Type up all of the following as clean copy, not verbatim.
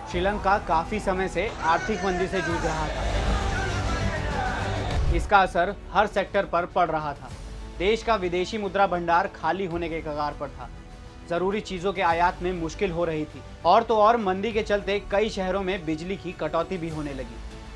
श्रीलंका काफी समय से आर्थिक मंदी से जूझ रहा था। इसका असर हर सेक्टर पर पड़ रहा था। देश का विदेशी मुद्रा भंडार खाली होने के कगार पर था। जरूरी चीजों के आयात में मुश्किल हो रही थी और तो और मंदी के चलते कई शहरों में बिजली की कटौती भी होने लगी।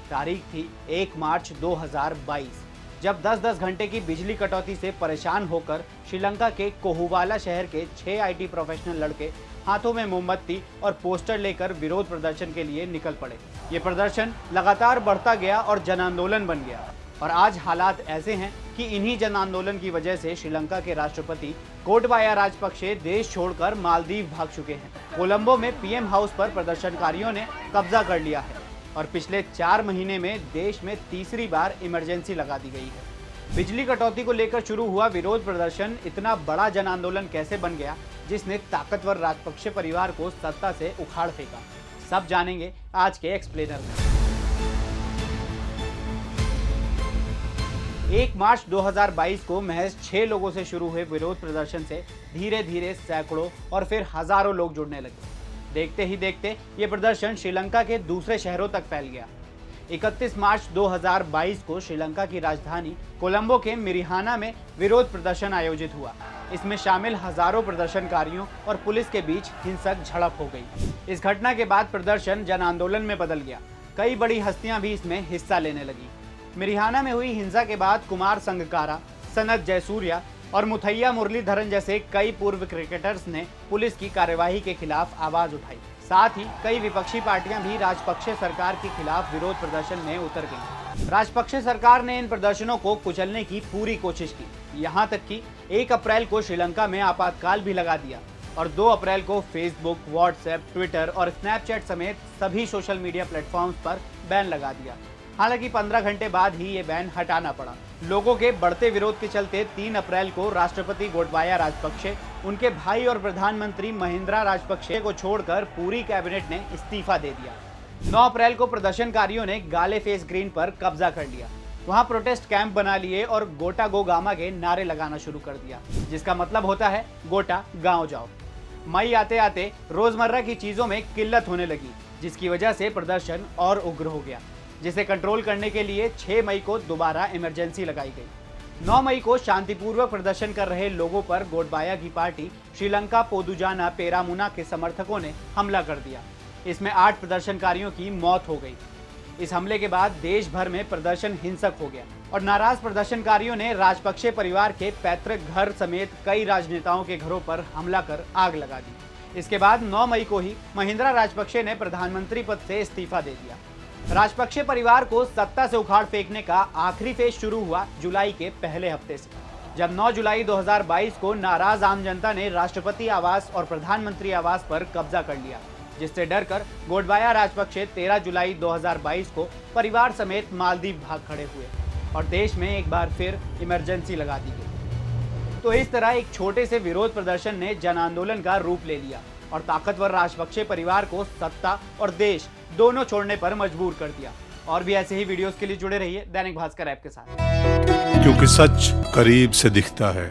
तारीख थी 1 मार्च 2022, जब 10-10 घंटे की बिजली कटौती से परेशान होकर श्रीलंका के कोहुवाला शहर के 6 आईटी प्रोफेशनल लड़के हाथों में मोमबत्ती और पोस्टर लेकर विरोध प्रदर्शन के लिए निकल पड़े। ये प्रदर्शन लगातार बढ़ता गया और जन आंदोलन बन गया और आज हालात ऐसे हैं कि इन्हीं जन आंदोलन की वजह से श्रीलंका के राष्ट्रपति गोटाबाया राजपक्षे देश छोड़कर मालदीव भाग चुके हैं। कोलंबो में पीएम हाउस पर प्रदर्शनकारियों ने कब्जा कर लिया है और पिछले 4 महीने में देश में तीसरी बार इमरजेंसी लगा दी गई है। बिजली कटौती को लेकर शुरू हुआ विरोध प्रदर्शन इतना बड़ा जन आंदोलन कैसे बन गया, जिसने ताकतवर राजपक्षे परिवार को सत्ता से उखाड़ फेंका, सब जानेंगे आज के एक्सप्लेनर में। 1 मार्च 2022 को महज 6 लोगों से शुरू हुए विरोध प्रदर्शन से धीरे धीरे सैकड़ों और फिर हजारों लोग जुड़ने लगे। देखते ही देखते ये प्रदर्शन श्रीलंका के दूसरे शहरों तक फैल गया। 31 मार्च 2022 को श्रीलंका की राजधानी कोलंबो के मिरिहाना में विरोध प्रदर्शन आयोजित हुआ। इसमें शामिल हजारों प्रदर्शनकारियों और पुलिस के बीच हिंसक झड़प हो गई। इस घटना के बाद प्रदर्शन जन आंदोलन में बदल गया। कई बड़ी हस्तियां भी इसमें हिस्सा लेने लगी। मिरिहाना में हुई हिंसा के बाद कुमार संगकारा, सनत जयसूर्या और मुथैया मुरलीधरन जैसे कई पूर्व क्रिकेटर्स ने पुलिस की कार्यवाही के खिलाफ आवाज उठाई। साथ ही कई विपक्षी पार्टियां भी राजपक्षे सरकार के खिलाफ विरोध प्रदर्शन में उतर गईं। राजपक्षे सरकार ने इन प्रदर्शनों को कुचलने की पूरी कोशिश की। यहां तक कि 1 अप्रैल को श्रीलंका में आपातकाल भी लगा दिया और 2 अप्रैल को फेसबुक, व्हाट्सएप, ट्विटर और स्नैपचैट समेत सभी सोशल मीडिया प्लेटफॉर्म्स पर बैन लगा दिया। हालांकि 15 घंटे बाद ही ये बैन हटाना पड़ा। लोगों के बढ़ते विरोध के चलते 3 अप्रैल को राष्ट्रपति गोटाबाया राजपक्षे, उनके भाई और प्रधानमंत्री महिंद्रा राजपक्षे को छोड़कर पूरी कैबिनेट ने इस्तीफा दे दिया। 9 अप्रैल को प्रदर्शनकारियों ने गाले फेस ग्रीन पर कब्जा कर लिया। वहां प्रोटेस्ट कैंप बना लिए और गोटा गो गामा के नारे लगाना शुरू कर दिया, जिसका मतलब होता है गोटा गांव जाओ। मई आते आते रोजमर्रा की चीजों में किल्लत होने लगी, जिसकी वजह से प्रदर्शन और उग्र हो गया, जिसे कंट्रोल करने के लिए 6 मई को दोबारा इमरजेंसी लगाई गई। 9 मई को शांतिपूर्वक प्रदर्शन कर रहे लोगों पर गोटाबाया की पार्टी श्रीलंका पोदुजाना पेरामुना के समर्थकों ने हमला कर दिया। इसमें 8 प्रदर्शनकारियों की मौत हो गई। इस हमले के बाद देश भर में प्रदर्शन हिंसक हो गया और नाराज प्रदर्शनकारियों ने राजपक्षे परिवार के पैतृक घर समेत कई राजनेताओं के घरों पर हमला कर आग लगा दी। इसके बाद 9 मई को ही महिंद्रा राजपक्षे ने प्रधानमंत्री पद से इस्तीफा दे दिया। राजपक्षे परिवार को सत्ता से उखाड़ फेंकने का आखिरी फेज शुरू हुआ जुलाई के पहले हफ्ते से, जब 9 जुलाई 2022 को नाराज आम जनता ने राष्ट्रपति आवास और प्रधानमंत्री आवास पर कब्जा कर लिया, जिससे डरकर गोटाबाया राजपक्षे 13 जुलाई 2022 को परिवार समेत मालदीव भाग खड़े हुए और देश में एक बार फिर इमरजेंसी लगा दी गई। तो इस तरह एक छोटे से विरोध प्रदर्शन ने जन आंदोलन का रूप ले लिया और ताकतवर राजपक्षे परिवार को सत्ता और देश दोनों छोड़ने पर मजबूर कर दिया। और भी ऐसे ही वीडियोस के लिए जुड़े रहिए दैनिक भास्कर ऐप के साथ, क्योंकि सच करीब से दिखता है।